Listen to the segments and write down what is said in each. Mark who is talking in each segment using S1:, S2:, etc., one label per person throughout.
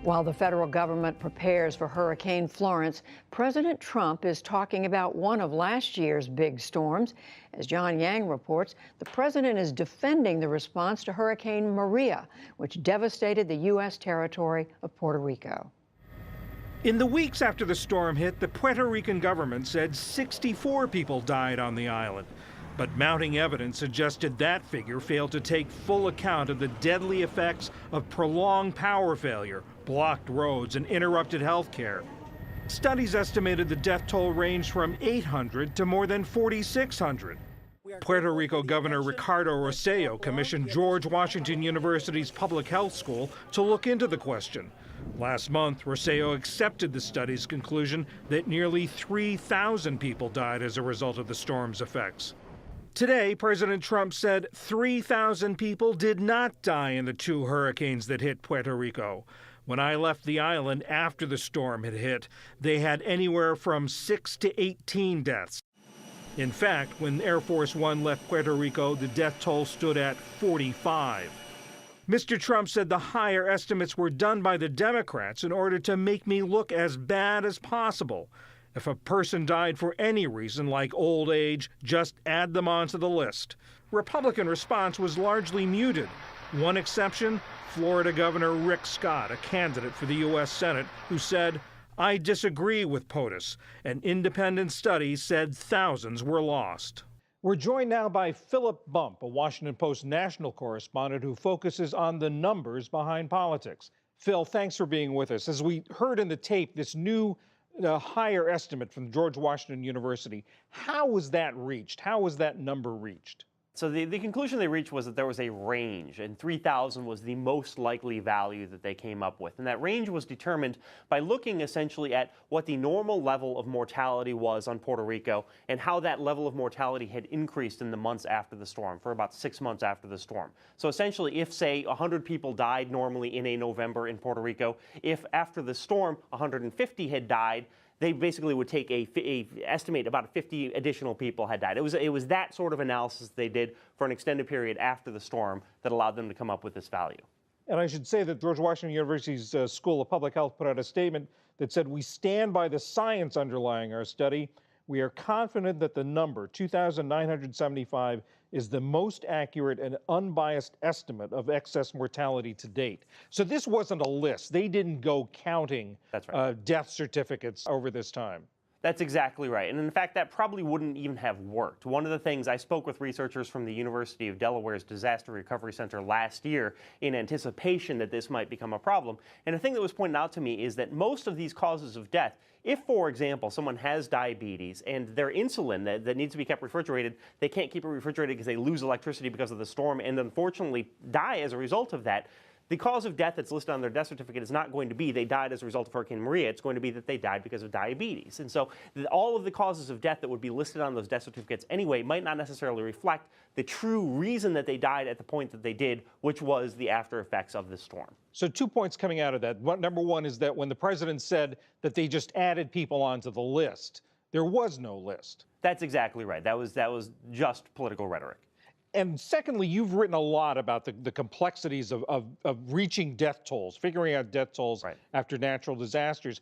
S1: While the federal government prepares for Hurricane Florence, President Trump is talking about one of last year's big storms. As John Yang reports, the president is defending the response to Hurricane Maria, which devastated the U.S. territory of Puerto Rico.
S2: In the weeks after the storm hit, the Puerto Rican government said 64 people died on the island. But mounting evidence suggested that figure failed to take full account of the deadly effects of prolonged power failure, blocked roads, and interrupted health care. Studies estimated the death toll ranged from 800 to more than 4,600. Puerto Rico Governor Ricardo Rosselló commissioned George Washington University's Public Health School to look into the question. Last month, Rosselló accepted the study's conclusion that nearly 3,000 people died as a result of the storm's effects. Today, President Trump said 3,000 people did not die in the two hurricanes that hit Puerto Rico. When I left the island after the storm had hit, they had anywhere from 6 to 18 deaths. In fact, when Air Force One left Puerto Rico, the death toll stood at 45. Mr. Trump said the higher estimates were done by the Democrats in order to make me look as bad as possible. If a person died for any reason, like old age, just add them onto the list. Republican response was largely muted. One exception, Florida Governor Rick Scott, a candidate for the U.S. Senate, who said, "I disagree with POTUS. An independent study said thousands were lost." We're joined now by Philip Bump, a Washington Post national correspondent who focuses on the numbers behind politics. Phil, thanks for being with us. As we heard in the tape, this new higher estimate from George Washington University, how was that reached? How was that number reached?
S3: So the conclusion they reached was that there was a range, and 3,000 was the most likely value that they came up with. And that range was determined by looking essentially at what the normal level of mortality was on Puerto Rico and how that level of mortality had increased in the months after the storm, for about 6 months after the storm. So essentially, if, say, 100 people died normally in a November in Puerto Rico, if after the storm 150 had died, they basically would take estimate about 50 additional people had died. It was that sort of analysis they did for an extended period after the storm that allowed them to come up with this value.
S2: And I should say that George Washington University's School of Public Health put out a statement that said, "We stand by the science underlying our study. We are confident that the number, 2,975, is the most accurate and unbiased estimate of excess mortality to date." So this wasn't a list. They didn't go counting death certificates over this time.
S3: That's exactly right. And in fact, that probably wouldn't even have worked. One of the things, I spoke with researchers from the University of Delaware's Disaster Recovery Center last year in anticipation that this might become a problem. And the thing that was pointed out to me is that most of these causes of death, if, for example, someone has diabetes and their insulin that needs to be kept refrigerated, they can't keep it refrigerated because they lose electricity because of the storm and unfortunately die as a result of that, the cause of death that's listed on their death certificate is not going to be they died as a result of Hurricane Maria. It's going to be that they died because of diabetes. And so all of the causes of death that would be listed on those death certificates anyway might not necessarily reflect the true reason that they died at the point that they did, which was the after effects of the storm.
S2: So 2 points coming out of that. Number one is that when the president said that they just added people onto the list, there was no list.
S3: That's exactly right. That was just political rhetoric.
S2: And secondly, you've written a lot about the complexities of reaching death tolls, figuring out death tolls after natural disasters.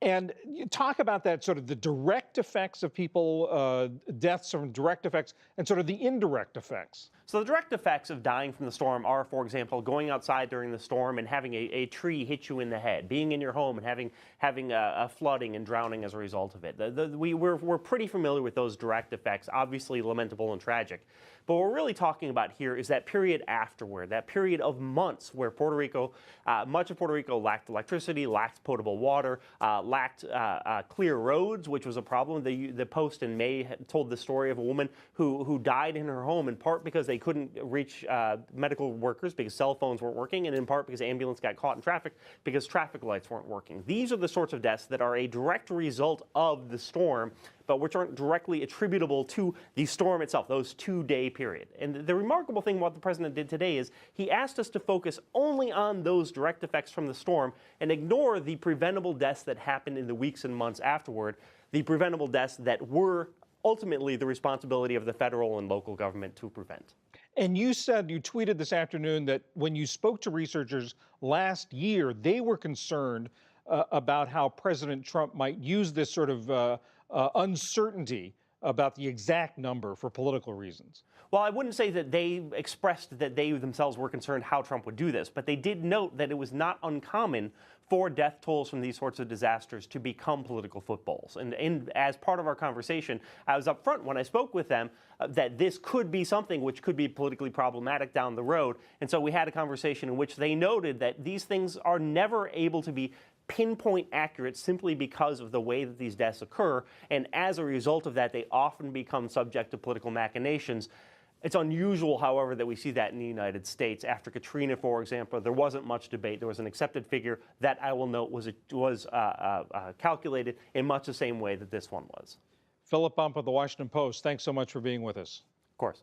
S2: And you talk about that sort of the direct effects of people, deaths from direct effects, and sort of the indirect effects.
S3: So the direct effects of dying from the storm are, for example, going outside during the storm and having a tree hit you in the head, being in your home and having a flooding and drowning as a result of it. We're pretty familiar with those direct effects, obviously lamentable and tragic. But what we're really talking about here is that period afterward, that period of months where Puerto Rico, much of Puerto Rico lacked electricity, lacked potable water, lacked clear roads, which was a problem. The Post in May told the story of a woman who died in her home in part because they couldn't reach medical workers because cell phones weren't working, and in part because ambulance got caught in traffic because traffic lights weren't working. These are the sorts of deaths that are a direct result of the storm, but which aren't directly attributable to the storm itself, those 2-day period. And the remarkable thing what the president did today is he asked us to focus only on those direct effects from the storm and ignore the preventable deaths that happened in the weeks and months afterward, the preventable deaths that were ultimately the responsibility of the federal and local government to prevent.
S2: And you said, you tweeted this afternoon that when you spoke to researchers last year, they were concerned about how President Trump might use this sort of uncertainty about the exact number for political reasons.
S3: Well, I wouldn't say that they expressed that they themselves were concerned how Trump would do this, but they did note that it was not uncommon for death tolls from these sorts of disasters to become political footballs. And as part of our conversation, I was upfront when I spoke with them that this could be something which could be politically problematic down the road. And so we had a conversation in which they noted that these things are never able to be pinpoint accurate simply because of the way that these deaths occur. And as a result of that, they often become subject to political machinations. It's unusual, however, that we see that in the United States. After Katrina, for example, there wasn't much debate. There was an accepted figure that I will note was calculated in much the same way that this one was.
S2: Philip Bump of the Washington Post, thanks so much for being with us.
S3: Of course.